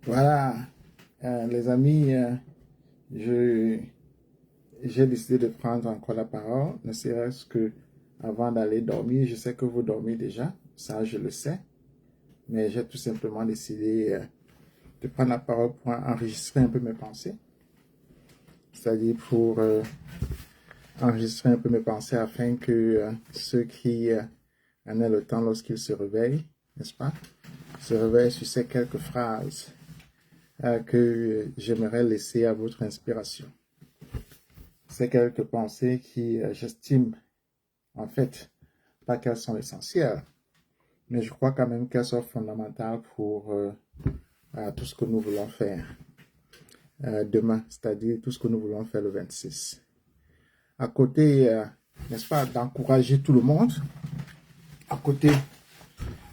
Voilà, les amis, je, j'ai décidé de prendre encore la parole, ne serait-ce que avant d'aller dormir. Je sais que vous dormez déjà, ça je le sais, mais j'ai tout simplement décidé de prendre la parole pour enregistrer un peu mes pensées, c'est-à-dire pour enregistrer un peu mes pensées afin que ceux qui en aient le temps lorsqu'ils se réveillent, n'est-ce pas, se réveillent sur ces quelques phrases que j'aimerais laisser à votre inspiration. Ces quelques pensées qui, j'estime, en fait, pas qu'elles sont essentielles, mais je crois quand même qu'elles sont fondamentales pour tout ce que nous voulons faire demain, c'est-à-dire tout ce que nous voulons faire le 26. À côté, n'est-ce pas, d'encourager tout le monde, à côté,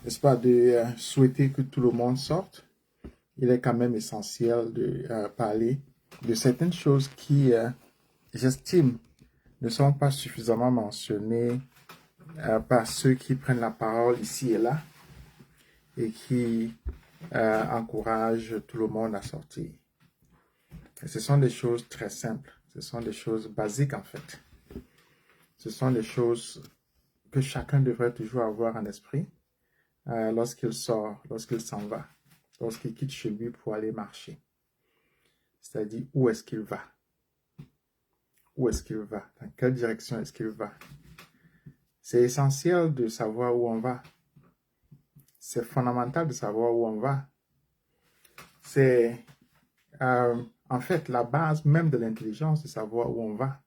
n'est-ce pas, de souhaiter que tout le monde sorte, il est quand même essentiel de parler de certaines choses qui, j'estime, ne sont pas suffisamment mentionnées par ceux qui prennent la parole ici et là et qui encouragent tout le monde à sortir. Et ce sont des choses très simples, ce sont des choses basiques en fait. Ce sont des choses que chacun devrait toujours avoir en esprit lorsqu'il sort, lorsqu'il s'en va, lorsqu'il quitte chez lui pour aller marcher. C'est-à-dire où est-ce qu'il va? Où est-ce qu'il va? Dans quelle direction est-ce qu'il va? C'est essentiel de savoir où on va. C'est fondamental de savoir où on va. C'est en fait la base même de l'intelligence de savoir où on va.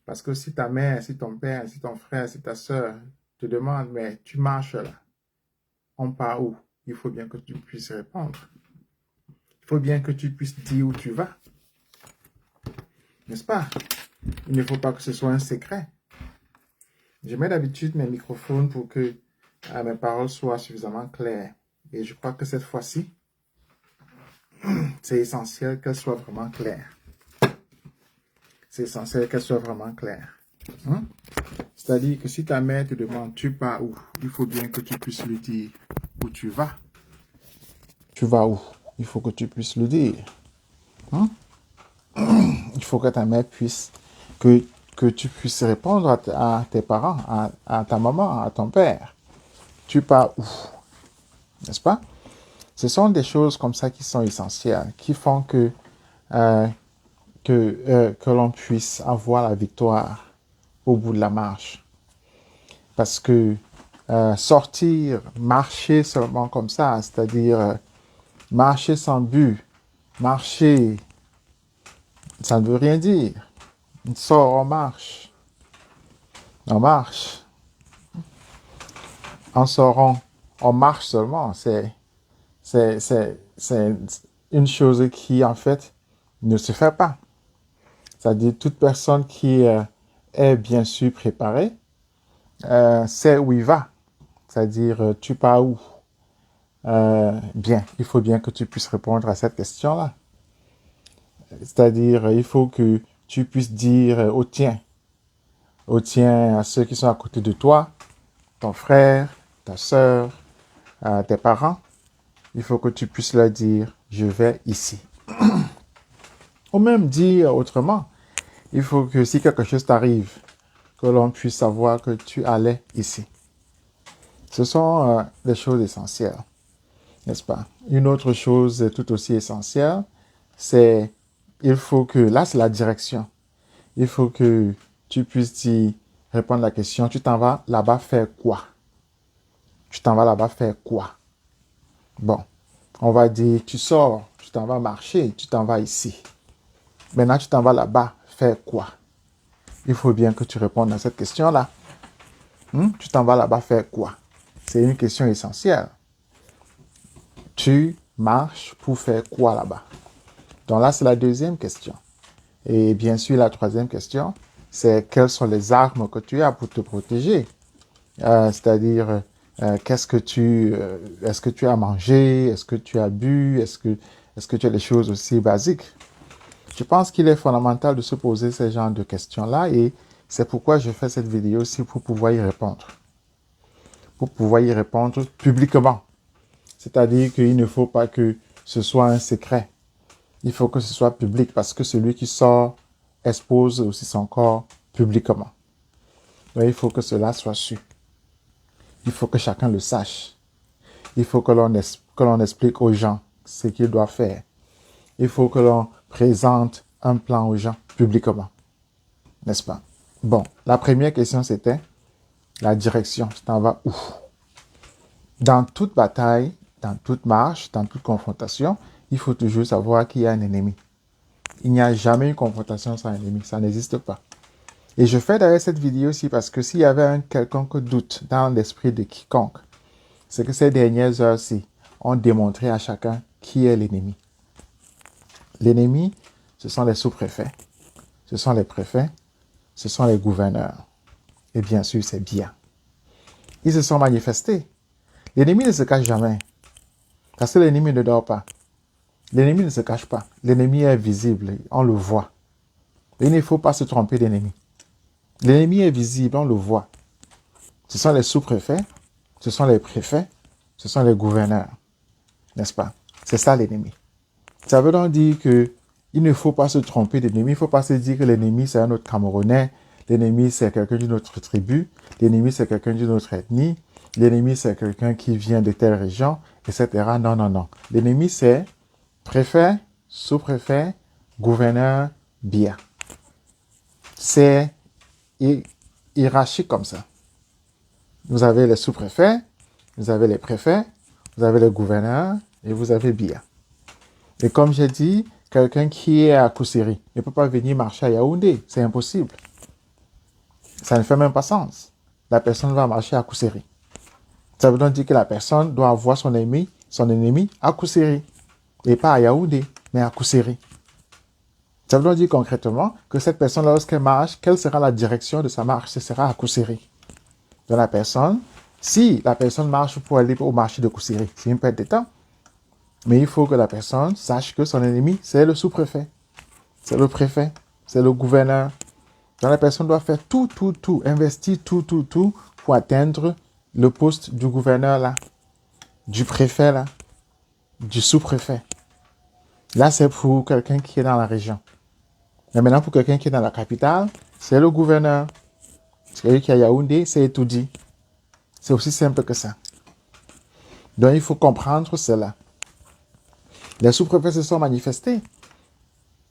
Parce que si ta mère, si ton père, si ton frère, si ta soeur te demandent, mais tu marches là, on part où? Il faut bien que tu puisses répondre. Il faut bien que tu puisses dire où tu vas. N'est-ce pas? Il ne faut pas que ce soit un secret. Je mets d'habitude mes microphones pour que mes paroles soient suffisamment claires. Et je crois que cette fois-ci, c'est essentiel qu'elles soient vraiment claires. C'est essentiel qu'elles soient vraiment claires. Hein? C'est-à-dire que si ta mère te demande tu pars où, il faut bien que tu puisses lui dire où tu vas. Tu vas où? Il faut que tu puisses le dire. Hein? Il faut que ta mère puisse, que tu puisses répondre à tes parents, à ta maman, à ton père. Tu pars où? N'est-ce pas? Ce sont des choses comme ça qui sont essentielles, qui font que l'on puisse avoir la victoire au bout de la marche. Parce que sortir, marcher seulement comme ça, c'est-à-dire marcher sans but, marcher, ça ne veut rien dire. On sort, on marche. On marche. En sortant, on marche seulement. C'est une chose qui, en fait, ne se fait pas. C'est-à-dire, toute personne qui est bien sûr préparée sait où il va. C'est-à-dire, tu pars où? Bien, il faut bien que tu puisses répondre à cette question-là. C'est-à-dire, il faut que tu puisses dire au tien, à ceux qui sont à côté de toi, ton frère, ta sœur, tes parents, il faut que tu puisses leur dire, je vais ici. Ou même dire autrement, il faut que si quelque chose t'arrive, que l'on puisse savoir que tu allais ici. Ce sont des choses essentielles, n'est-ce pas? Une autre chose tout aussi essentielle, c'est, il faut que, là c'est la direction, il faut que tu puisses y répondre à la question, tu t'en vas là-bas faire quoi? Tu t'en vas là-bas faire quoi? Bon, on va dire, tu sors, tu t'en vas marcher, tu t'en vas ici. Maintenant, tu t'en vas là-bas faire quoi? Il faut bien que tu répondes à cette question-là. Tu t'en vas là-bas faire quoi? C'est une question essentielle. Tu marches pour faire quoi là-bas? Donc là, c'est la deuxième question. Et bien sûr, la troisième question, c'est quelles sont les armes que tu as pour te protéger? C'est-à-dire, est-ce que tu as mangé? Est-ce que tu as bu? Est-ce que tu as des choses aussi basiques? Je pense qu'il est fondamental de se poser ce genre de questions-là et c'est pourquoi je fais cette vidéo aussi pour pouvoir y répondre. Pour pouvoir y répondre publiquement. C'est-à-dire qu'il ne faut pas que ce soit un secret. Il faut que ce soit public parce que celui qui sort expose aussi son corps publiquement. Donc, il faut que cela soit su. Il faut que chacun le sache. Il faut que l'on explique aux gens ce qu'ils doivent faire. Il faut que l'on présente un plan aux gens publiquement. N'est-ce pas? Bon, la première question, c'était la direction. Tu t'en vas où? Dans toute bataille, dans toute marche, dans toute confrontation, il faut toujours savoir qu'il y a un ennemi. Il n'y a jamais une confrontation sans ennemi. Ça n'existe pas. Et je fais d'ailleurs cette vidéo aussi parce que s'il y avait un quelconque doute dans l'esprit de quiconque, c'est que ces dernières heures-ci ont démontré à chacun qui est l'ennemi. L'ennemi, ce sont les sous-préfets, ce sont les préfets, ce sont les gouverneurs. Et bien sûr, c'est bien. Ils se sont manifestés. L'ennemi ne se cache jamais. Parce que l'ennemi ne dort pas. L'ennemi ne se cache pas. L'ennemi est visible. On le voit. Et il ne faut pas se tromper d'ennemi. L'ennemi est visible. On le voit. Ce sont les sous-préfets. Ce sont les préfets. Ce sont les gouverneurs. N'est-ce pas? C'est ça l'ennemi. Ça veut donc dire que il ne faut pas se tromper d'ennemi. Il ne faut pas se dire que l'ennemi, c'est un autre Camerounais. L'ennemi, c'est quelqu'un d'une autre tribu. L'ennemi, c'est quelqu'un d'une autre ethnie. L'ennemi, c'est quelqu'un qui vient de telle région, etc. Non, non, non. L'ennemi, c'est préfet, sous-préfet, gouverneur, BIA. C'est hiérarchique comme ça. Vous avez les sous-préfets, vous avez les préfets, vous avez les gouverneurs et vous avez BIA. Et comme j'ai dit, quelqu'un qui est à Koussiri ne peut pas venir marcher à Yaoundé. C'est impossible. Ça ne fait même pas sens. La personne va marcher à Koussiri. Ça veut donc dire que la personne doit avoir son ennemi à Koussiri. Et pas à Yaoundé, mais à Koussiri. Ça veut donc dire concrètement que cette personne, lorsqu'elle marche, quelle sera la direction de sa marche? Ce sera à Koussiri. Donc la personne, si la personne marche pour aller au marché de Koussiri, c'est une perte de temps. Mais il faut que la personne sache que son ennemi, c'est le sous-préfet, c'est le préfet, c'est le gouverneur. Donc la personne doit faire tout, investir tout pour atteindre le poste du gouverneur là, du préfet là, du sous-préfet. Là, c'est pour quelqu'un qui est dans la région. Mais maintenant, pour quelqu'un qui est dans la capitale, c'est le gouverneur. Celui qui est à Yaoundé, c'est Etoudi. C'est aussi simple que ça. Donc, il faut comprendre cela. Les sous-préfets se sont manifestés.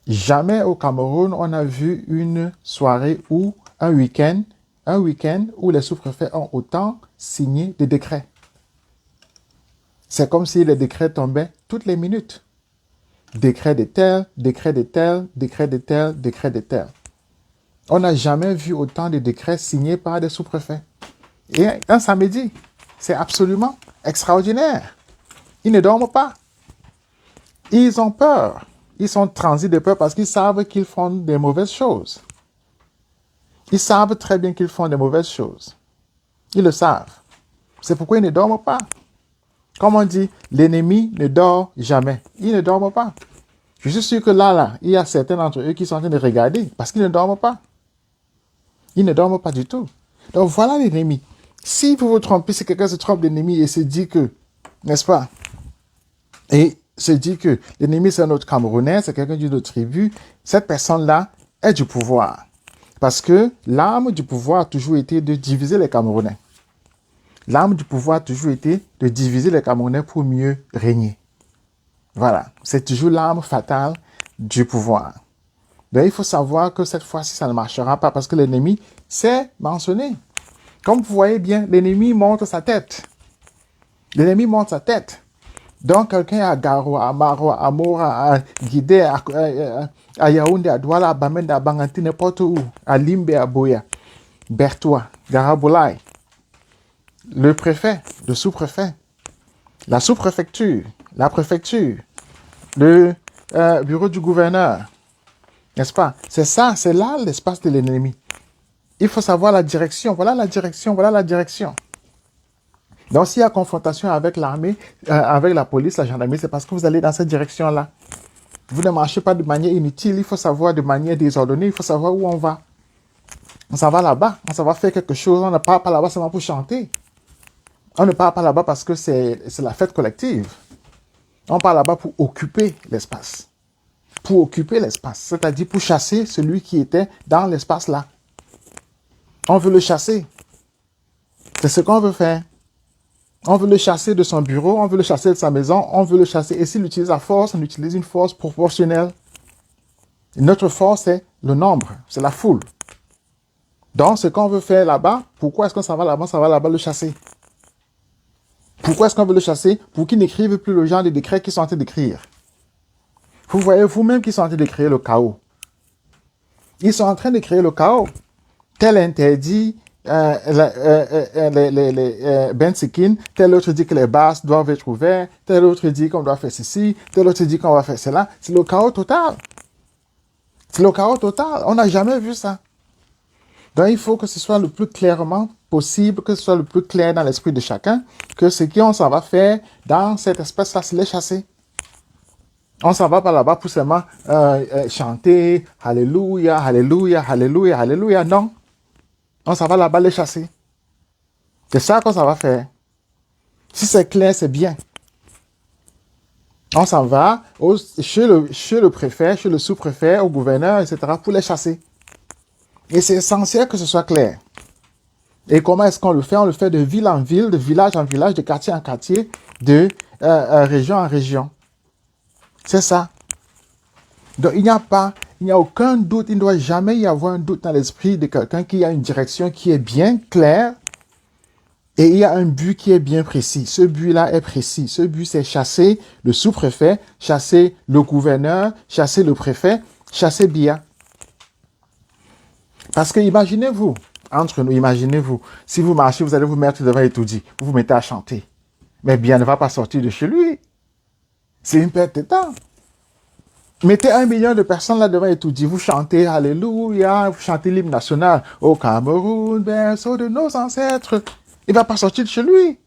Jamais au Cameroun, on a vu une soirée ou un week-end où les sous-préfets ont autant signé des décrets. C'est comme si les décrets tombaient toutes les minutes. Décret de tel, décret de tel, décret de tel, décret de tel. On n'a jamais vu autant de décrets signés par des sous-préfets. Et un samedi, c'est absolument extraordinaire. Ils ne dorment pas. Ils ont peur. Ils sont transis de peur parce qu'ils savent qu'ils font des mauvaises choses. Ils savent très bien qu'ils font des mauvaises choses. Ils le savent. C'est pourquoi ils ne dorment pas. Comme on dit, l'ennemi ne dort jamais. Ils ne dorment pas. Je suis sûr que là, il y a certains d'entre eux qui sont en train de regarder parce qu'ils ne dorment pas. Ils ne dorment pas du tout. Donc voilà l'ennemi. Si vous vous trompez, si quelqu'un se trompe d'ennemi et se dit que, n'est-ce pas, et se dit que l'ennemi c'est un autre Camerounais, c'est quelqu'un d'une autre tribu, cette personne-là est du pouvoir. Parce que l'arme du pouvoir a toujours été de diviser les Camerounais. L'arme du pouvoir a toujours été de diviser les Camerounais pour mieux régner. Voilà, c'est toujours l'arme fatale du pouvoir. Donc il faut savoir que cette fois-ci, ça ne marchera pas parce que l'ennemi, c'est mentionné. Comme vous voyez bien, l'ennemi monte sa tête. L'ennemi monte sa tête. Donc quelqu'un à Garo, à Maro, à Mora, à Guidé, à Yaoundé, à Douala, à Bamenda, à Banganti, n'importe où, à Limbe, à Boya, Bertois, Garaboulaye, le préfet, le sous-préfet, la sous-préfecture, la préfecture, le bureau du gouverneur, n'est-ce pas? C'est ça, c'est là l'espace de l'ennemi. Il faut savoir la direction. Voilà la direction, voilà la direction. Donc, s'il y a confrontation avec l'armée, avec la police, la gendarmerie, c'est parce que vous allez dans cette direction-là. Vous ne marchez pas de manière inutile, il faut savoir de manière désordonnée, il faut savoir où on va. On s'en va là-bas, on s'en va faire quelque chose, on ne part pas là-bas seulement pour chanter. On ne part pas là-bas parce que c'est la fête collective. On part là-bas pour occuper l'espace. Pour occuper l'espace, c'est-à-dire pour chasser celui qui était dans l'espace là. On veut le chasser. C'est ce qu'on veut faire. On veut le chasser de son bureau, on veut le chasser de sa maison, on veut le chasser. Et s'il utilise la force, on utilise une force proportionnelle. Et notre force, c'est le nombre, c'est la foule. Donc, ce qu'on veut faire là-bas, pourquoi est-ce qu'on s'en va là-bas? On s'en va là-bas le chasser. Pourquoi est-ce qu'on veut le chasser? Pour qu'il n'écrive plus le genre de décrets qu'ils sont en train d'écrire. Vous voyez vous-même qu'ils sont en train de créer le chaos. Ils sont en train de créer le chaos. Tel interdit Ben Sikin, tel autre dit que les basses doivent être ouverts, tel autre dit qu'on doit faire ceci, tel autre dit qu'on va faire cela. C'est le chaos total. C'est le chaos total. On n'a jamais vu ça. Donc, il faut que ce soit le plus clairement possible, que ce soit le plus clair dans l'esprit de chacun, que ce qu'on s'en va faire dans cette espèce-là, c'est les chasser. On s'en va par là-bas pour seulement chanter Alléluia, Alléluia, Alléluia, Alléluia. Non. On s'en va là-bas les chasser. C'est ça qu'on s'en va faire. Si c'est clair, c'est bien. On s'en va chez le préfet, chez le sous-préfet, au gouverneur, etc. pour les chasser. Et c'est essentiel que ce soit clair. Et comment est-ce qu'on le fait? On le fait de ville en ville, de village en village, de quartier en quartier, de région en région. C'est ça. Donc, il n'y a aucun doute, il ne doit jamais y avoir un doute dans l'esprit de quelqu'un qui a une direction qui est bien claire et il y a un but qui est bien précis. Ce but-là est précis. Ce but, c'est chasser le sous-préfet, chasser le gouverneur, chasser le préfet, chasser Bia. Parce que imaginez-vous, entre nous, imaginez-vous, si vous marchez, vous allez vous mettre devant Etoudi, vous vous mettez à chanter. Mais Bia ne va pas sortir de chez lui. C'est une perte de temps. Mettez 1 million de personnes là devant et tout dit, vous chantez Alléluia, vous chantez l'hymne national au Cameroun, berceau de nos ancêtres. Il ne va pas sortir de chez lui.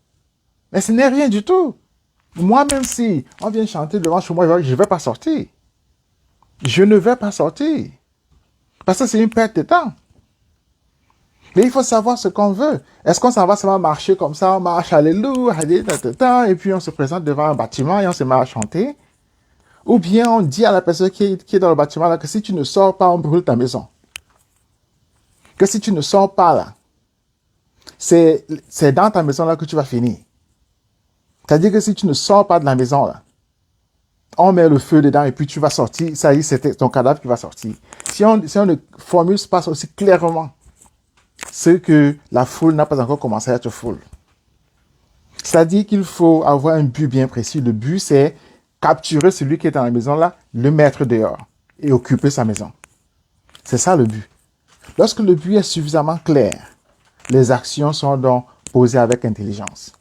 Mais ce n'est rien du tout. Moi, même si on vient chanter devant chez moi, je ne vais pas sortir. Je ne vais pas sortir. Parce que c'est une perte de temps. Mais il faut savoir ce qu'on veut. Est-ce qu'on s'en va seulement marcher comme ça, on marche Alléluia, et puis on se présente devant un bâtiment et on se met à chanter? Ou bien on dit à la personne qui est dans le bâtiment là que si tu ne sors pas, on brûle ta maison. Que si tu ne sors pas là, c'est dans ta maison là que tu vas finir. C'est-à-dire que si tu ne sors pas de la maison là, on met le feu dedans et puis tu vas sortir, ça y est, c'est ton cadavre qui va sortir. Si on ne formule pas aussi clairement ce que la foule n'a pas encore commencé à être foule. C'est-à-dire qu'il faut avoir un but bien précis. Le but, c'est capturer celui qui est dans la maison là, le mettre dehors et occuper sa maison. C'est ça le but. Lorsque le but est suffisamment clair, les actions sont donc posées avec intelligence.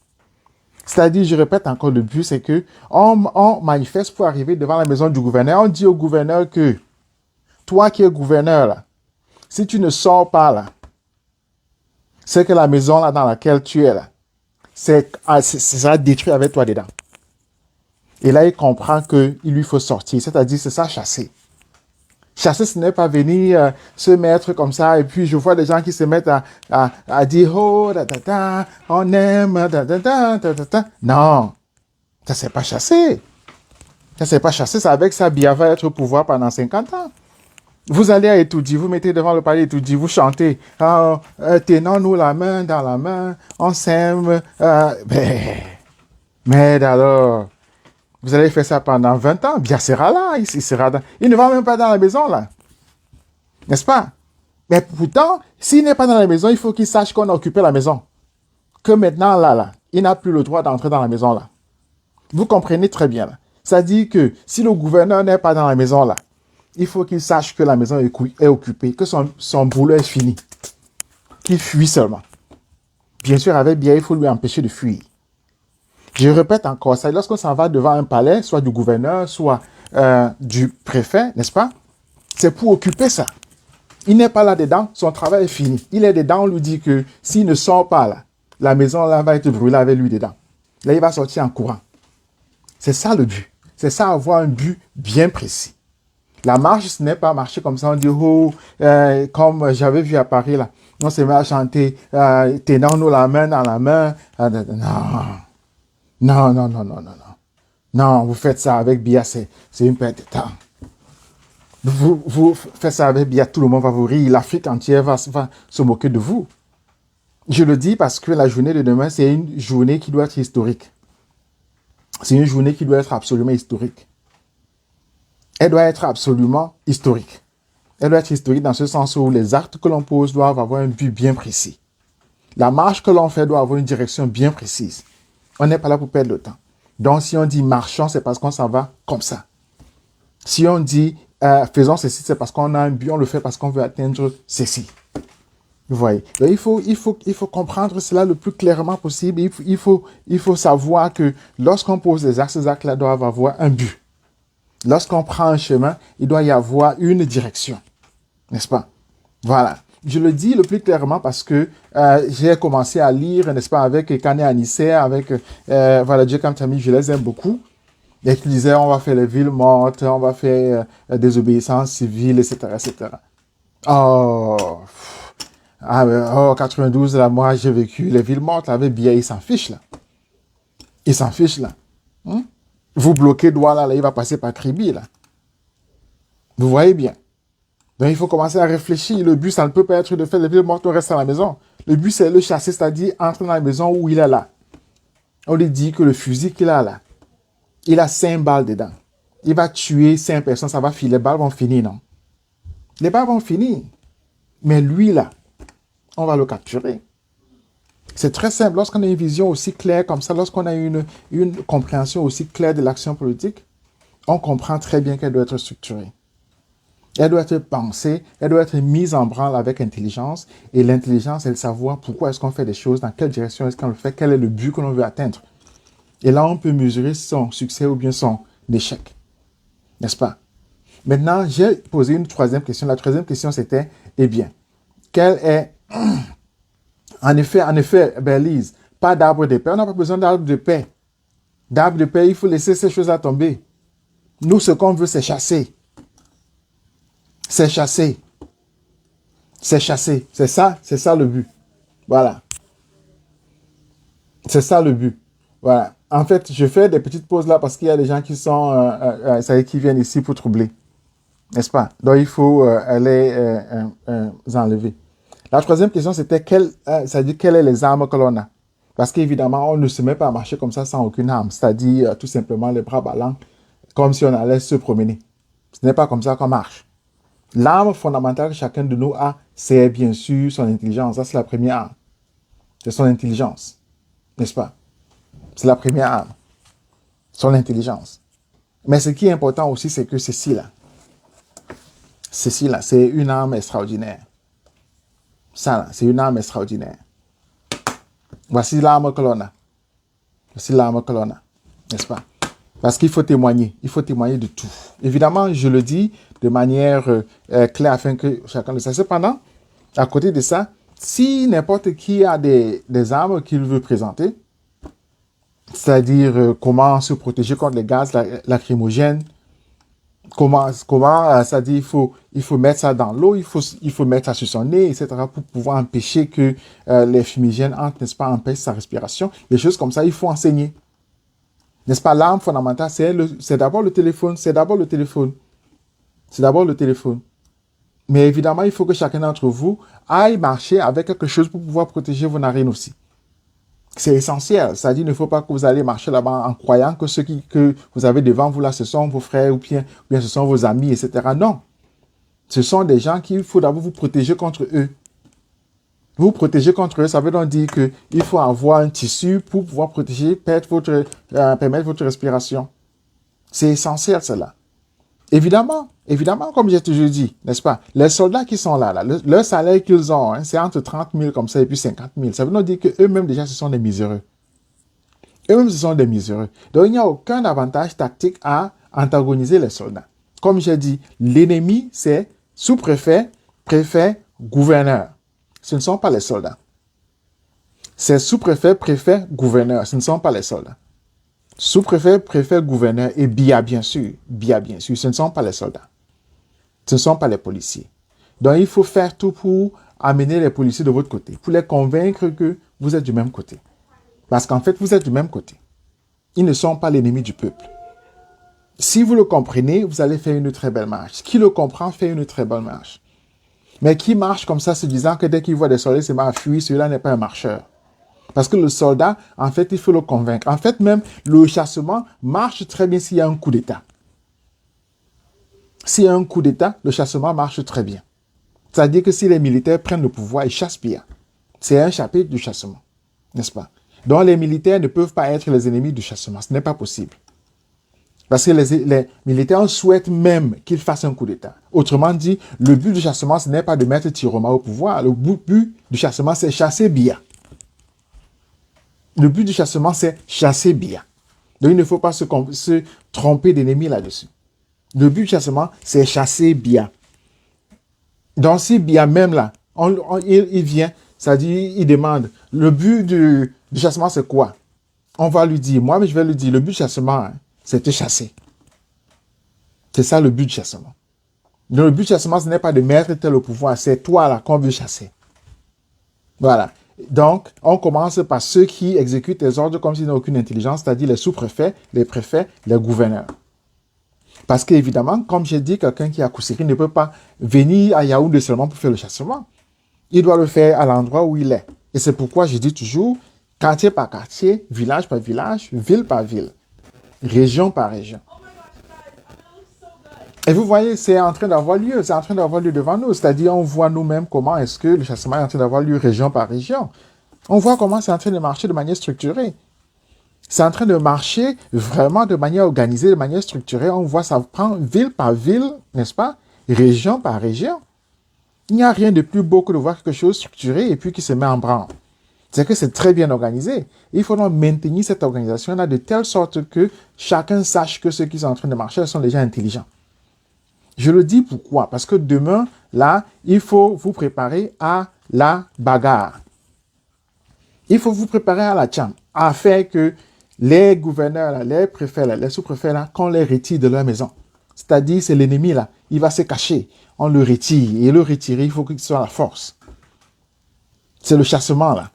C'est-à-dire, je répète encore, le but c'est que on manifeste pour arriver devant la maison du gouverneur. On dit au gouverneur que toi qui es gouverneur là, si tu ne sors pas là, c'est que la maison là dans laquelle tu es là, c'est ça détruit avec toi dedans. Et là, il comprend qu'il lui faut sortir. C'est-à-dire, c'est ça, chasser. Chasser, ce n'est pas venir se mettre comme ça. Et puis, je vois des gens qui se mettent à dire, oh, on aime, Non. Ça, c'est pas chasser. Ça, c'est pas chasser. C'est avec ça, Bia va être au pouvoir pendant 50 ans. Vous allez à Etoudi, vous mettez devant le palais Etoudi, vous chantez, tenons-nous la main dans la main, on s'aime. Mais alors... Vous allez faire ça pendant 20 ans. Bien sera là. Il ne va même pas dans la maison, là. N'est-ce pas? Mais pourtant, s'il n'est pas dans la maison, il faut qu'il sache qu'on a occupé la maison. Que maintenant, là, il n'a plus le droit d'entrer dans la maison, là. Vous comprenez très bien, là. Ça dit que si le gouverneur n'est pas dans la maison, là, il faut qu'il sache que la maison est occupée, que son boulot est fini. Qu'il fuit seulement. Bien sûr, avec bien, il faut lui empêcher de fuir. Je répète encore ça, lorsqu'on s'en va devant un palais, soit du gouverneur, soit du préfet, n'est-ce pas? C'est pour occuper ça. Il n'est pas là-dedans, son travail est fini. Il est dedans, on lui dit que s'il ne sort pas là, la maison là va être brûlée avec lui dedans. Là, il va sortir en courant. C'est ça le but. C'est ça, avoir un but bien précis. La marche, ce n'est pas marcher comme ça, on dit, oh, comme j'avais vu à Paris là, on se met à chanter, tenons-nous la main dans la main. Non. Non. Non, vous faites ça avec Biya, c'est une perte de temps. Vous faites ça avec Biya, tout le monde va vous rire. L'Afrique entière va se moquer de vous. Je le dis parce que la journée de demain, c'est une journée qui doit être historique. C'est une journée qui doit être absolument historique. Elle doit être absolument historique. Elle doit être historique dans ce sens où les actes que l'on pose doivent avoir un but bien précis. La marche que l'on fait doit avoir une direction bien précise. On n'est pas là pour perdre le temps. Donc, si on dit marchons, c'est parce qu'on s'en va comme ça. Si on dit faisons ceci, c'est parce qu'on a un but, on le fait parce qu'on veut atteindre ceci. Vous voyez. Donc, il faut comprendre cela le plus clairement possible. Il faut savoir que lorsqu'on pose des actes, ces actes-là doivent avoir un but. Lorsqu'on prend un chemin, il doit y avoir une direction. N'est-ce pas? Voilà. Je le dis le plus clairement parce que j'ai commencé à lire, n'est-ce pas, avec Kane Anissé, avec voilà, Dieu Kamtami, je les aime beaucoup. Et qui disaient, on va faire les villes mortes, on va faire désobéissance civile, etc., etc. Oh, 92, là, moi, j'ai vécu les villes mortes, avec Biya, ils s'en fichent, là. Ils s'en fichent, là. Vous bloquez Douala, là, il va passer par Kribi, là. Vous voyez bien. Donc, il faut commencer à réfléchir. Le but, ça ne peut pas être de faire les villes mortes, on reste à la maison. Le but, c'est le chasser, c'est-à-dire entrer dans la maison où il est là. On lui dit que le fusil qu'il a là, il a 5 balles dedans. Il va tuer 5 personnes, ça va finir. Les balles vont finir, non? Les balles vont finir. Mais lui, là, on va le capturer. C'est très simple. Lorsqu'on a une vision aussi claire comme ça, lorsqu'on a une compréhension aussi claire de l'action politique, on comprend très bien qu'elle doit être structurée. Elle doit être pensée, elle doit être mise en branle avec intelligence. Et l'intelligence, c'est de savoir pourquoi est-ce qu'on fait des choses, dans quelle direction est-ce qu'on le fait, quel est le but que l'on veut atteindre. Et là, on peut mesurer son succès ou bien son échec. N'est-ce pas? Maintenant, j'ai posé une troisième question. La troisième question, c'était, eh bien, quelle est... En effet, Belize, pas d'arbre de paix. On n'a pas besoin d'arbre de paix. D'arbre de paix, il faut laisser ces choses-là tomber. Nous, ce qu'on veut, c'est chasser. C'est chasser. C'est chasser. C'est ça le but. Voilà. C'est ça le but. Voilà. En fait, je fais des petites pauses là parce qu'il y a des gens qui sont, qui viennent ici pour troubler. N'est-ce pas? Donc, il faut les enlever. La troisième question, c'était quelles sont les armes que l'on a? Parce qu'évidemment, on ne se met pas à marcher comme ça sans aucune arme. C'est-à-dire, tout simplement, les bras ballants, comme si on allait se promener. Ce n'est pas comme ça qu'on marche. L'arme fondamentale que chacun de nous a, c'est bien sûr son intelligence. Ça, c'est la première arme. C'est son intelligence. N'est-ce pas? C'est la première arme. Son intelligence. Mais ce qui est important aussi, c'est que ceci-là, c'est une arme extraordinaire. Ça, là, c'est une arme extraordinaire. Voici l'arme que l'on a. Voici l'arme que l'on a. N'est-ce pas? Parce qu'il faut témoigner. Il faut témoigner de tout. Évidemment, je le dis de manière claire afin que chacun le sache. Cependant, à côté de ça, si n'importe qui a des armes qu'il veut présenter, c'est-à-dire comment se protéger contre les gaz lacrymogènes, comment c'est-à-dire il faut mettre ça dans l'eau, il faut mettre ça sur son nez, etc., pour pouvoir empêcher que les fumigènes entrent, n'est-ce pas, empêchent sa respiration. Des choses comme ça, il faut enseigner. N'est-ce pas, l'arme fondamentale, c'est d'abord le téléphone, c'est d'abord le téléphone. Mais évidemment, il faut que chacun d'entre vous aille marcher avec quelque chose pour pouvoir protéger vos narines aussi. C'est essentiel. C'est-à-dire, il ne faut pas que vous allez marcher là-bas en croyant que ceux que vous avez devant vous là, ce sont vos frères ou bien ce sont vos amis, etc. Non. Ce sont des gens qu'il faut d'abord vous protéger contre eux. Vous protéger contre eux, ça veut donc dire qu'il faut avoir un tissu pour pouvoir protéger, permettre votre respiration. C'est essentiel, cela. Évidemment, comme j'ai toujours dit, n'est-ce pas, les soldats qui sont là, leur salaire qu'ils ont, hein, c'est entre 30 000 comme ça et puis 50 000. Ça veut donc dire qu'eux-mêmes, déjà, ce sont des miséreux. Eux-mêmes, ce sont des miséreux. Donc, il n'y a aucun avantage tactique à antagoniser les soldats. Comme j'ai dit, l'ennemi, c'est sous-préfet, préfet, gouverneur. Ce ne sont pas les soldats. C'est sous-préfet, préfet, gouverneur. Ce ne sont pas les soldats. Sous-préfet, préfet, gouverneur et Biya, bien sûr. Biya, bien sûr. Ce ne sont pas les soldats. Ce ne sont pas les policiers. Donc, il faut faire tout pour amener les policiers de votre côté, pour les convaincre que vous êtes du même côté. Parce qu'en fait, vous êtes du même côté. Ils ne sont pas l'ennemi du peuple. Si vous le comprenez, vous allez faire une très belle marche. Qui le comprend fait une très bonne marche. Mais qui marche comme ça, se disant que dès qu'il voit des soldats, il se met à fuir, celui-là n'est pas un marcheur. Parce que le soldat, en fait, il faut le convaincre. En fait, même le chassement marche très bien s'il y a un coup d'État. S'il y a un coup d'État, le chassement marche très bien. C'est-à-dire que si les militaires prennent le pouvoir, ils chassent bien. C'est un chapitre du chassement, n'est-ce pas? Donc les militaires ne peuvent pas être les ennemis du chassement. Ce n'est pas possible. Parce que les militaires souhaitent même qu'ils fassent un coup d'État. Autrement dit, le but du chassement, ce n'est pas de mettre Tiroma au pouvoir. Le but du chassement, c'est chasser Biya. Le but du chassement, c'est chasser Biya. Donc il ne faut pas se tromper d'ennemis là-dessus. Le but du chassement, c'est chasser Biya. Donc si Biya même là, il vient, ça dit, il demande, le but du chassement, c'est quoi? On va lui dire, moi, je vais lui dire, le but du chassement, hein, c'est te chasser. C'est ça le but du chassement. Donc, le but du chassement, ce n'est pas de mettre tel au pouvoir, c'est toi là qu'on veut chasser. Voilà. Donc, on commence par ceux qui exécutent les ordres comme s'ils n'ont aucune intelligence, c'est-à-dire les sous-préfets, les préfets, les gouverneurs. Parce qu'évidemment, comme j'ai dit, quelqu'un qui est à Koussiri ne peut pas venir à Yaoundé seulement pour faire le chassement. Il doit le faire à l'endroit où il est. Et c'est pourquoi je dis toujours, quartier par quartier, village par village, ville par ville, région par région. Et vous voyez, c'est en train d'avoir lieu, c'est en train d'avoir lieu devant nous. C'est-à-dire, on voit nous-mêmes comment est-ce que le chassement est en train d'avoir lieu région par région. On voit comment c'est en train de marcher de manière structurée. C'est en train de marcher vraiment de manière organisée, de manière structurée. On voit ça prend ville par ville, n'est-ce pas? Région par région. Il n'y a rien de plus beau que de voir quelque chose structuré et puis qui se met en branle. C'est que c'est très bien organisé. Il faut donc maintenir cette organisation-là de telle sorte que chacun sache que ceux qui sont en train de marcher sont déjà intelligents. Je le dis pourquoi? Parce que demain, là, il faut vous préparer à la bagarre. Il faut vous préparer à la tcham, afin que les gouverneurs, les préfets, les sous-préfets, qu'on les retire de leur maison. C'est-à-dire, c'est l'ennemi, là. Il va se cacher. On le retire. Et le retirer, il faut qu'il soit à la force. C'est le chassement, là.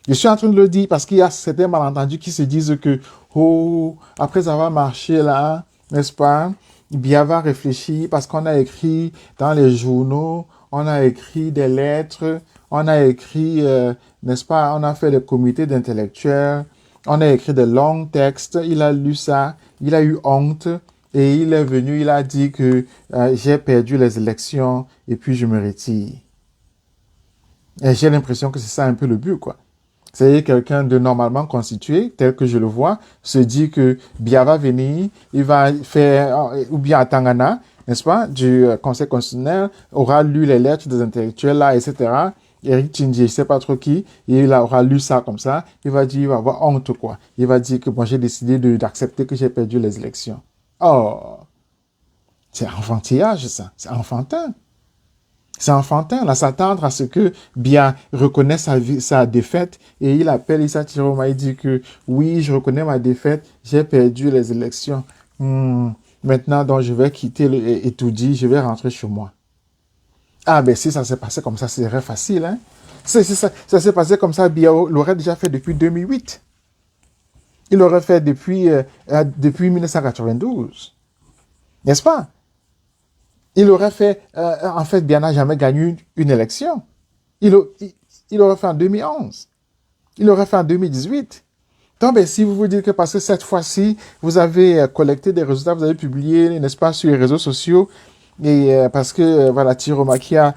Je suis en train de le dire parce qu'il y a certains malentendus qui se disent que, oh, après avoir marché là, n'est-ce pas, Biya va réfléchir parce qu'on a écrit dans les journaux, on a écrit des lettres, on a écrit, n'est-ce pas, on a fait des comités d'intellectuels, on a écrit des longs textes, il a lu ça, il a eu honte et il est venu, il a dit que j'ai perdu les élections et puis je me retire. Et j'ai l'impression que c'est ça un peu le but, quoi. C'est quelqu'un de normalement constitué, tel que je le vois, se dit que Biya va venir, il va faire, ou bien à Tangana, n'est-ce pas, du Conseil constitutionnel, aura lu les lettres des intellectuels là, etc. Eric Tindji, je ne sais pas trop qui, il aura lu ça comme ça, il va dire, il va avoir honte, quoi. Il va dire que moi, j'ai décidé d'accepter que j'ai perdu les élections. Oh, c'est enfantillage, ça. C'est enfantin. C'est enfantin, là, s'attendre à ce que Biya reconnaisse sa défaite et il appelle Issa Tiroma, il dit que oui, je reconnais ma défaite, j'ai perdu les élections. Maintenant, donc, je vais quitter Etoudi, je vais rentrer chez moi. Ah, ben si ça s'est passé comme ça, c'est très facile, hein. Ça s'est passé comme ça, Biya l'aurait déjà fait depuis 2008. Il l'aurait fait depuis 1992. N'est-ce pas? Il aurait fait, en fait, Biya n'a jamais gagné une élection. Il aurait fait en 2011. Il aurait fait en 2018. Donc, ben, si vous vous dites que parce que cette fois-ci, vous avez collecté des résultats, vous avez publié, n'est-ce pas, sur les réseaux sociaux, et parce que, voilà, Tiroma qui a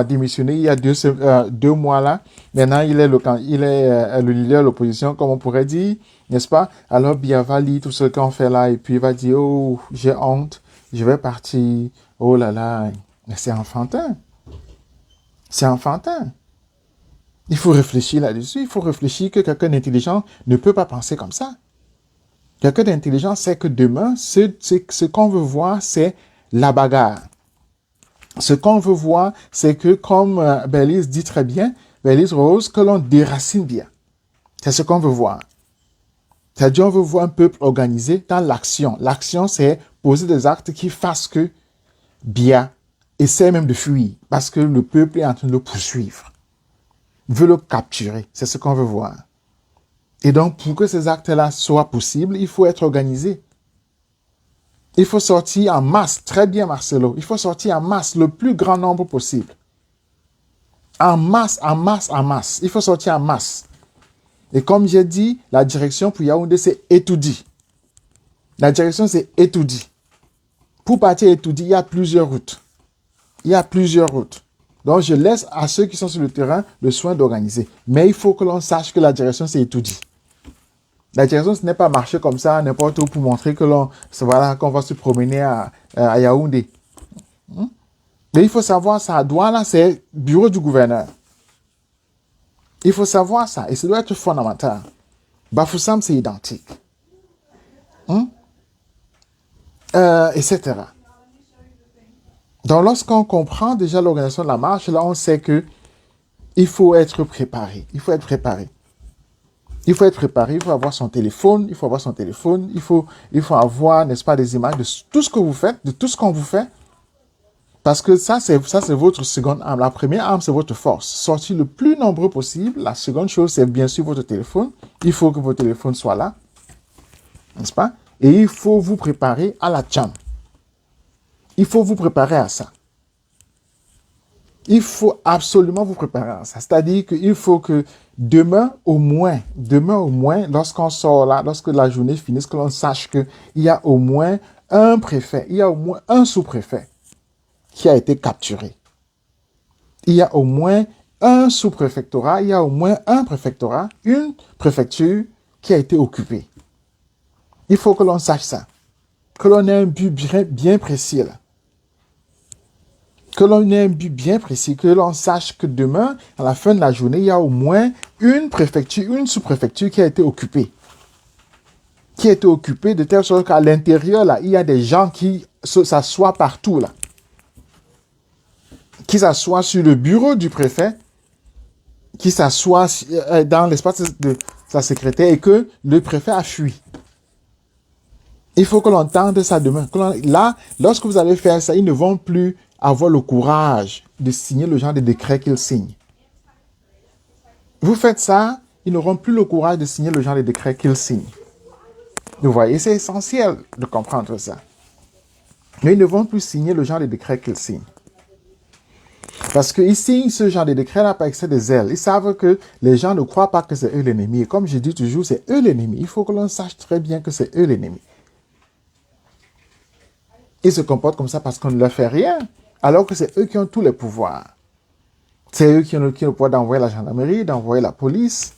démissionné il y a 2 mois là, maintenant il est le leader de l'opposition, comme on pourrait dire, n'est-ce pas? Alors, Biya va lire tout ce qu'on fait là, et puis il va dire, oh, j'ai honte, je vais partir. Oh là là, c'est enfantin. C'est enfantin. Il faut réfléchir là-dessus. Il faut réfléchir que quelqu'un d'intelligent ne peut pas penser comme ça. Quelqu'un d'intelligent sait que demain, ce qu'on veut voir, c'est la bagarre. Ce qu'on veut voir, c'est que, comme Belize dit très bien, Belize Rose, que l'on déracine bien. C'est ce qu'on veut voir. C'est-à-dire, on veut voir un peuple organisé dans l'action. L'action, c'est poser des actes qui fassent que Biya essaie même de fuir parce que le peuple est en train de le poursuivre, veut le capturer. C'est ce qu'on veut voir. Et donc, pour que ces actes-là soient possibles, il faut être organisé. Il faut sortir en masse. Très bien, Marcelo. Il faut sortir en masse, le plus grand nombre possible. En masse, en masse, en masse. Il faut sortir en masse. Et comme j'ai dit, la direction pour Yaoundé, c'est Etoudi. La direction, c'est Etoudi. Pour partir à Etoudi, il y a plusieurs routes. Il y a plusieurs routes. Donc, je laisse à ceux qui sont sur le terrain le soin d'organiser. Mais il faut que l'on sache que la direction, c'est Etoudi. La direction, ce n'est pas marcher comme ça, n'importe où, pour montrer que voilà, qu'on va se promener à Yaoundé. Mais il faut savoir ça. Douala, c'est bureau du gouverneur. Il faut savoir ça. Et ça doit être fondamental. Bafoussam, c'est identique. Etc. Donc, lorsqu'on comprend déjà l'organisation de la marche, là, on sait que il faut être préparé. Il faut être préparé. Il faut être préparé. Il faut avoir son téléphone. Il faut avoir son téléphone. Il faut avoir, n'est-ce pas, des images de tout ce que vous faites, de tout ce qu'on vous fait. Parce que ça, c'est votre seconde arme. La première arme, c'est votre force. Sortir le plus nombreux possible. La seconde chose, c'est bien sûr votre téléphone. Il faut que votre téléphone soit là. N'est-ce pas? Et il faut vous préparer à la jam. Il faut vous préparer à ça. Il faut absolument vous préparer à ça. C'est-à-dire qu'il faut que demain au moins, lorsqu'on sort là, lorsque la journée finisse, que l'on sache qu'il y a au moins un préfet, il y a au moins un sous-préfet qui a été capturé. Il y a au moins un sous-préfectorat, il y a au moins un préfectorat, une préfecture qui a été occupée. Il faut que l'on sache ça. Que l'on ait un but bien précis là. Que l'on ait un but bien précis, que l'on sache que demain, à la fin de la journée, il y a au moins une préfecture, une sous-préfecture qui a été occupée. Qui a été occupée de telle sorte qu'à l'intérieur, là, il y a des gens qui s'assoient partout, là. Qui s'assoient sur le bureau du préfet, qui s'assoient dans l'espace de sa secrétaire et que le préfet a fui. Il faut que l'on tende ça demain. Là, lorsque vous allez faire ça, ils ne vont plus avoir le courage de signer le genre de décret qu'ils signent. Vous faites ça, ils n'auront plus le courage de signer le genre de décret qu'ils signent. Vous voyez, c'est essentiel de comprendre ça. Mais ils ne vont plus signer le genre de décret qu'ils signent. Parce qu'ils signent ce genre de décret-là par excès de zèle. Ils savent que les gens ne croient pas que c'est eux l'ennemi. Et comme je dis toujours, c'est eux l'ennemi. Il faut que l'on sache très bien que c'est eux l'ennemi. Ils se comportent comme ça parce qu'on ne leur fait rien. Alors que c'est eux qui ont tous les pouvoirs. C'est eux qui ont le pouvoir d'envoyer la gendarmerie, d'envoyer la police.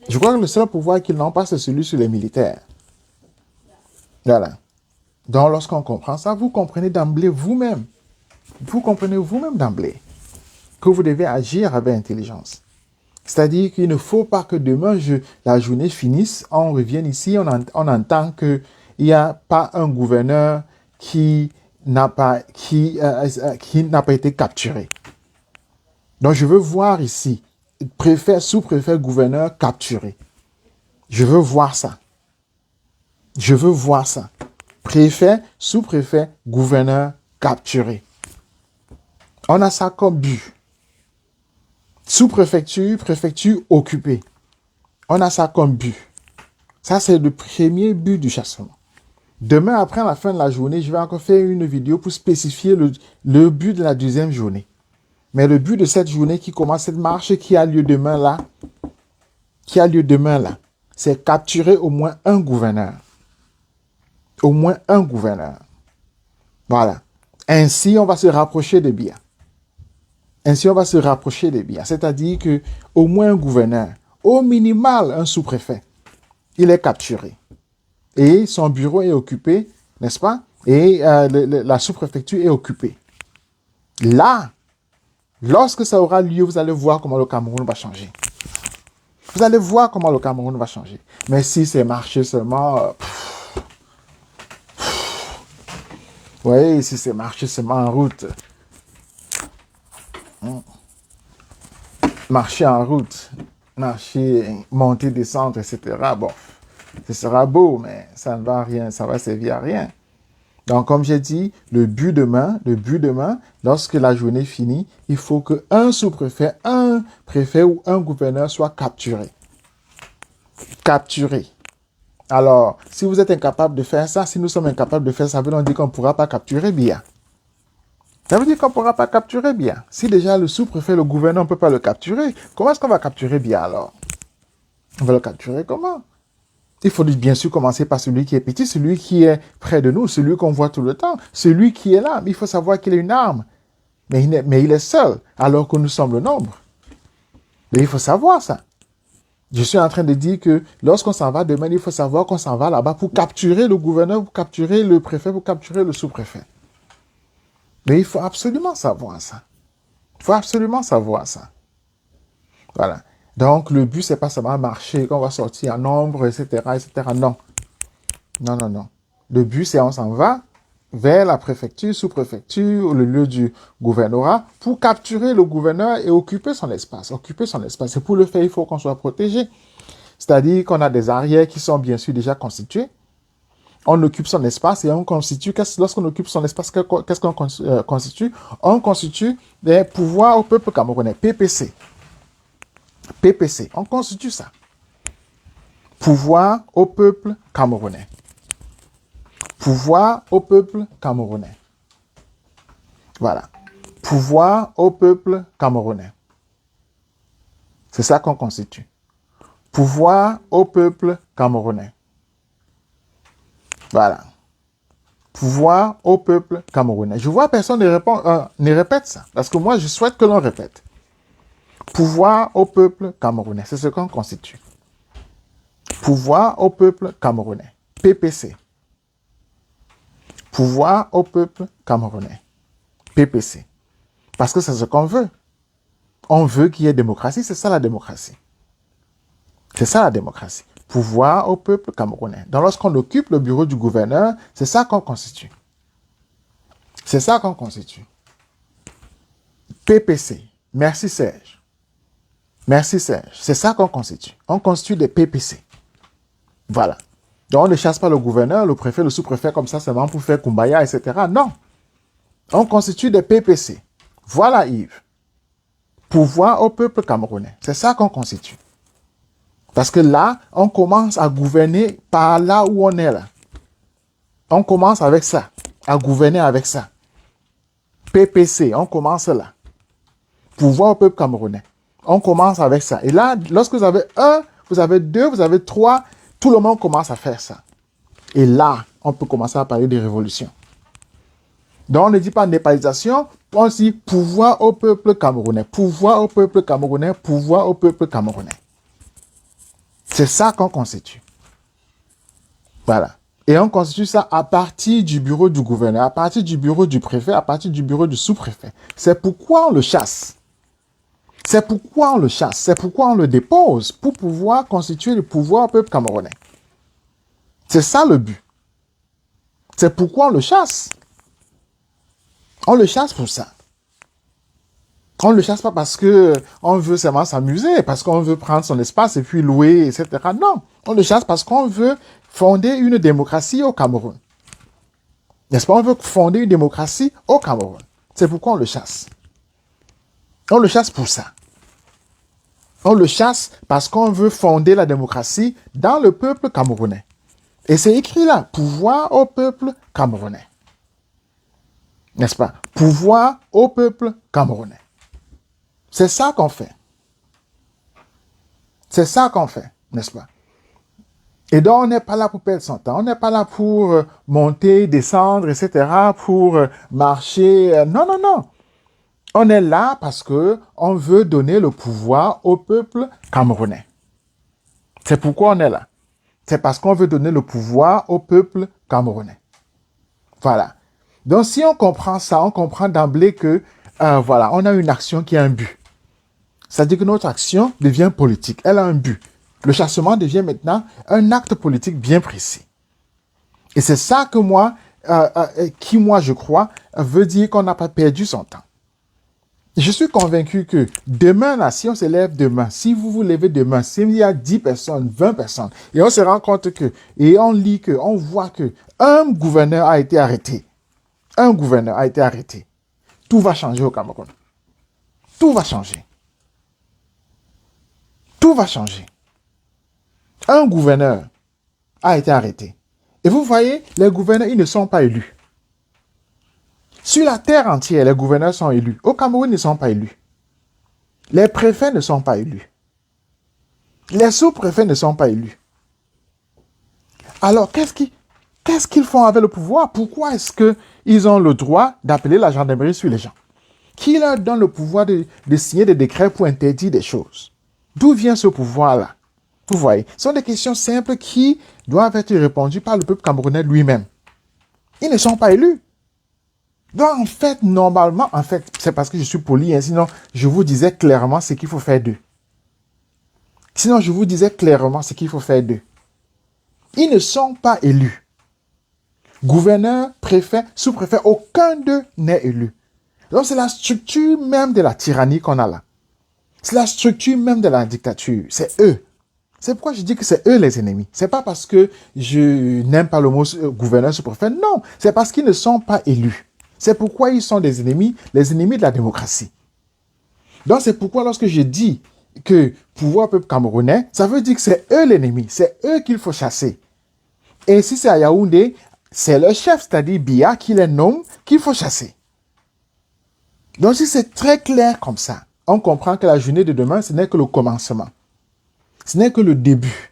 Je crois que le seul pouvoir qu'ils n'ont pas, c'est celui sur les militaires. Voilà. Donc, lorsqu'on comprend ça, vous comprenez d'emblée vous-même. Vous comprenez vous-même d'emblée que vous devez agir avec intelligence. C'est-à-dire qu'il ne faut pas que demain, la journée finisse, on revienne ici, on entend qu'il n'y a pas un gouverneur qui n'a pas été capturé. Donc, je veux voir ici, préfet, sous-préfet, gouverneur capturé. Je veux voir ça. Je veux voir ça. Préfet, sous-préfet, gouverneur capturé. On a ça comme but. Sous-préfecture, préfecture occupée. On a ça comme but. Ça, c'est le premier but du chassement. Demain, après la fin de la journée, je vais encore faire une vidéo pour spécifier le but de la deuxième journée. Mais le but de cette journée qui commence, cette marche qui a lieu demain là, c'est capturer au moins un gouverneur. Au moins un gouverneur. Voilà. Ainsi, on va se rapprocher des biens. C'est-à-dire que au moins un gouverneur, au minimal un sous-préfet, il est capturé. Et son bureau est occupé, n'est-ce pas? Et la sous-préfecture est occupée. Là, lorsque ça aura lieu, vous allez voir comment le Cameroun va changer. Vous allez voir comment le Cameroun va changer. Mais si c'est marché seulement... oui, si c'est marché seulement en route... Marcher en route, monter, descendre, etc. Bon, ce sera beau, mais ça ne va rien, ça va servir à rien. Donc, comme j'ai dit, le but demain, lorsque la journée finit, il faut qu'un sous-préfet, un préfet ou un gouverneur soit capturé. Capturé. Alors, si vous êtes incapable de faire ça, si nous sommes incapables de faire ça, ça veut donc dire qu'on ne pourra pas capturer Biya. Ça veut dire qu'on ne pourra pas capturer Biya. Si déjà le sous-préfet, le gouverneur, on ne peut pas le capturer, comment est-ce qu'on va capturer Biya alors? On va le capturer comment? Il faut bien sûr commencer par celui qui est petit, celui qui est près de nous, celui qu'on voit tout le temps, celui qui est là. Mais il faut savoir qu'il a une arme. Mais il est seul, alors que nous sommes le nombre. Mais il faut savoir ça. Je suis en train de dire que lorsqu'on s'en va demain, il faut savoir qu'on s'en va là-bas pour capturer le gouverneur, pour capturer le préfet, pour capturer le sous-préfet. Mais il faut absolument savoir ça. Il faut absolument savoir ça. Voilà. Donc, le but, c'est pas seulement marcher, qu'on va sortir en nombre, etc., etc. Non. Non, non, non. Le but, c'est on s'en va vers la préfecture, sous-préfecture, le lieu du gouvernorat, pour capturer le gouverneur et occuper son espace. Occuper son espace. Et pour le faire, il faut qu'on soit protégé. C'est-à-dire qu'on a des arrières qui sont bien sûr déjà constituées. On occupe son espace et on constitue, lorsqu'on occupe son espace, qu'est-ce qu'on constitue? On constitue des pouvoirs au peuple camerounais, PPC. PPC, on constitue ça. Pouvoir au peuple camerounais. Pouvoir au peuple camerounais. Voilà. Pouvoir au peuple camerounais. C'est ça qu'on constitue. Pouvoir au peuple camerounais. Voilà. Pouvoir au peuple camerounais. Je vois personne ne répète ça. Parce que moi, je souhaite que l'on répète. Pouvoir au peuple camerounais. C'est ce qu'on constitue. Pouvoir au peuple camerounais. PPC. Pouvoir au peuple camerounais. PPC. Parce que c'est ce qu'on veut. On veut qu'il y ait démocratie. C'est ça la démocratie. C'est ça la démocratie. Pouvoir au peuple camerounais. Donc lorsqu'on occupe le bureau du gouverneur, c'est ça qu'on constitue. C'est ça qu'on constitue. PPC. Merci Serge. Merci Serge. C'est ça qu'on constitue. On constitue des PPC. Voilà. Donc on ne chasse pas le gouverneur, le préfet, le sous-préfet comme ça seulement pour faire kumbaya, etc. Non. On constitue des PPC. Voilà Yves. Pouvoir au peuple camerounais. C'est ça qu'on constitue. Parce que là, on commence à gouverner par là où on est là. On commence avec ça. À gouverner avec ça. PPC, on commence là. Pouvoir au peuple camerounais. On commence avec ça. Et là, lorsque vous avez un, vous avez deux, vous avez trois, tout le monde commence à faire ça. Et là, on peut commencer à parler de révolution. Donc, on ne dit pas népalisation, on dit pouvoir au peuple camerounais. Pouvoir au peuple camerounais, pouvoir au peuple camerounais. C'est ça qu'on constitue. Voilà. Et on constitue ça à partir du bureau du gouverneur, à partir du bureau du préfet, à partir du bureau du sous-préfet. C'est pourquoi on le chasse. C'est pourquoi on le chasse. C'est pourquoi on le dépose pour pouvoir constituer le pouvoir au peuple camerounais. C'est ça le but. C'est pourquoi on le chasse. On le chasse pour ça. On ne le chasse pas parce qu'on veut seulement s'amuser, parce qu'on veut prendre son espace et puis louer, etc. Non, on le chasse parce qu'on veut fonder une démocratie au Cameroun. N'est-ce pas? On veut fonder une démocratie au Cameroun. C'est pourquoi on le chasse. On le chasse pour ça. On le chasse parce qu'on veut fonder la démocratie dans le peuple camerounais. Et c'est écrit là, pouvoir au peuple camerounais. N'est-ce pas? Pouvoir au peuple camerounais. C'est ça qu'on fait. C'est ça qu'on fait, n'est-ce pas? Et donc, on n'est pas là pour perdre son temps. On n'est pas là pour monter, descendre, etc., pour marcher. Non, non, non. On est là parce que on veut donner le pouvoir au peuple camerounais. C'est pourquoi on est là. C'est parce qu'on veut donner le pouvoir au peuple camerounais. Voilà. Donc, si on comprend ça, on comprend d'emblée que, voilà, on a une action qui a un but. C'est-à-dire que notre action devient politique. Elle a un but. Le chassement devient maintenant un acte politique bien précis. Et c'est ça que moi, je crois, veut dire qu'on n'a pas perdu son temps. Je suis convaincu que demain, là, si on se lève demain, si vous vous levez demain, s'il y a 10 personnes, 20 personnes, et on se rend compte que, et on lit que, on voit que un gouverneur a été arrêté. Un gouverneur a été arrêté. Tout va changer au Cameroun. Tout va changer. Tout va changer. Un gouverneur a été arrêté. Et vous voyez, les gouverneurs, ils ne sont pas élus. Sur la terre entière, les gouverneurs sont élus. Au Cameroun, ils ne sont pas élus. Les préfets ne sont pas élus. Les sous-préfets ne sont pas élus. Alors, qu'est-ce qu'ils font avec le pouvoir? Pourquoi est-ce qu'ils ont le droit d'appeler la gendarmerie sur les gens? Qui leur donne le pouvoir de signer des décrets pour interdire des choses? D'où vient ce pouvoir-là? Vous voyez, ce sont des questions simples qui doivent être répondues par le peuple camerounais lui-même. Ils ne sont pas élus. Donc, en fait, normalement, c'est parce que je suis poli, hein, sinon, je vous disais clairement ce qu'il faut faire d'eux. Sinon, je vous disais clairement ce qu'il faut faire d'eux. Ils ne sont pas élus. Gouverneur, préfet, sous-préfet, aucun d'eux n'est élu. Donc, c'est la structure même de la tyrannie qu'on a là. C'est la structure même de la dictature. C'est eux. C'est pourquoi je dis que c'est eux les ennemis. C'est pas parce que je n'aime pas le mot gouverneur, sous-préfet. Non, c'est parce qu'ils ne sont pas élus. C'est pourquoi ils sont des ennemis, les ennemis de la démocratie. Donc, c'est pourquoi lorsque je dis que pouvoir peuple camerounais, ça veut dire que c'est eux l'ennemi. C'est eux qu'il faut chasser. Et si c'est à Yaoundé, c'est le chef, c'est-à-dire Biya, qui les nomme, qu'il faut chasser. Donc, si c'est très clair comme ça, on comprend que la journée de demain, ce n'est que le commencement. Ce n'est que le début.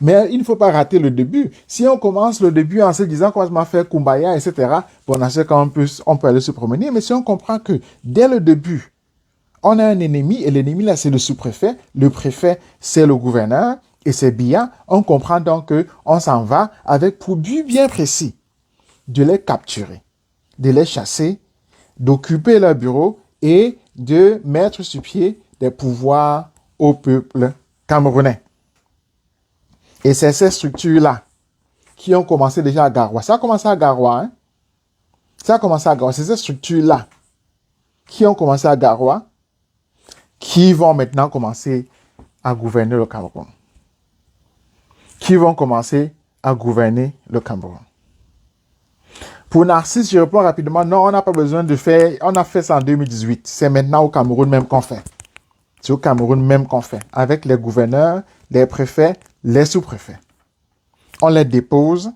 Mais il ne faut pas rater le début. Si on commence le début en se disant qu'on va faire Kumbaya, etc., bon, on sait qu'on peut aller se promener. Mais si on comprend que dès le début, on a un ennemi, et l'ennemi là, c'est le sous-préfet. Le préfet, c'est le gouverneur, et c'est Biya. On comprend donc qu'on s'en va avec pour but bien précis de les capturer, de les chasser, d'occuper leur bureau et de mettre sur pied des pouvoirs au peuple camerounais. Et c'est ces structures-là qui ont commencé déjà à Garoua. Ça a commencé à Garoua, hein? Ça a commencé à Garoua. C'est ces structures-là qui ont commencé à Garoua qui vont maintenant commencer à gouverner le Cameroun. Qui vont commencer à gouverner le Cameroun. Pour Narcisse, je réponds rapidement, non, on n'a pas besoin de faire, on a fait ça en 2018. C'est maintenant au Cameroun même qu'on fait. C'est au Cameroun même qu'on fait. Avec les gouverneurs, les préfets, les sous-préfets. On les dépose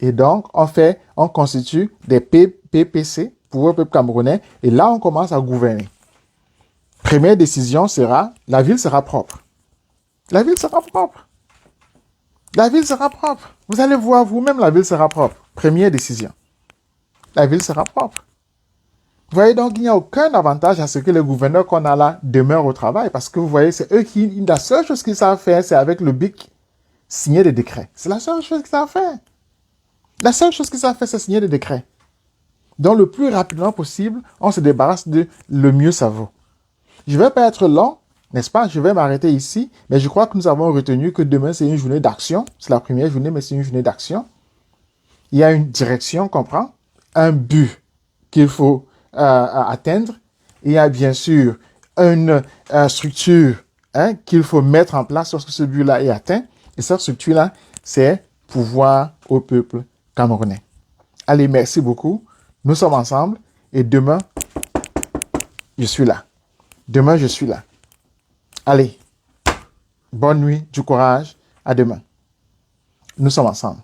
et donc on constitue des PPC pour le peuple camerounais et là on commence à gouverner. Première décision sera, la ville sera propre. La ville sera propre. La ville sera propre. Vous allez voir vous-même, la ville sera propre. Première décision. La ville sera propre. Vous voyez donc, il n'y a aucun avantage à ce que les gouverneurs qu'on a là demeurent au travail parce que vous voyez, c'est eux qui, la seule chose qu'ils savent faire, c'est avec le BIC, signer des décrets. C'est la seule chose qu'ils savent faire. La seule chose qu'ils savent faire, c'est signer des décrets. Donc, le plus rapidement possible, on se débarrasse de le mieux ça vaut. Je ne vais pas être long, n'est-ce pas? Je vais m'arrêter ici, mais je crois que nous avons retenu que demain, c'est une journée d'action. C'est la première journée, mais c'est une journée d'action. Il y a une direction qu'on prend, un but qu'il faut atteindre. Il y a bien sûr une structure qu'il faut mettre en place lorsque ce but-là est atteint. Et cette structure-là, c'est pouvoir au peuple camerounais. Allez, merci beaucoup. Nous sommes ensemble et demain, je suis là. Demain, je suis là. Allez, bonne nuit, du courage. À demain. Nous sommes ensemble.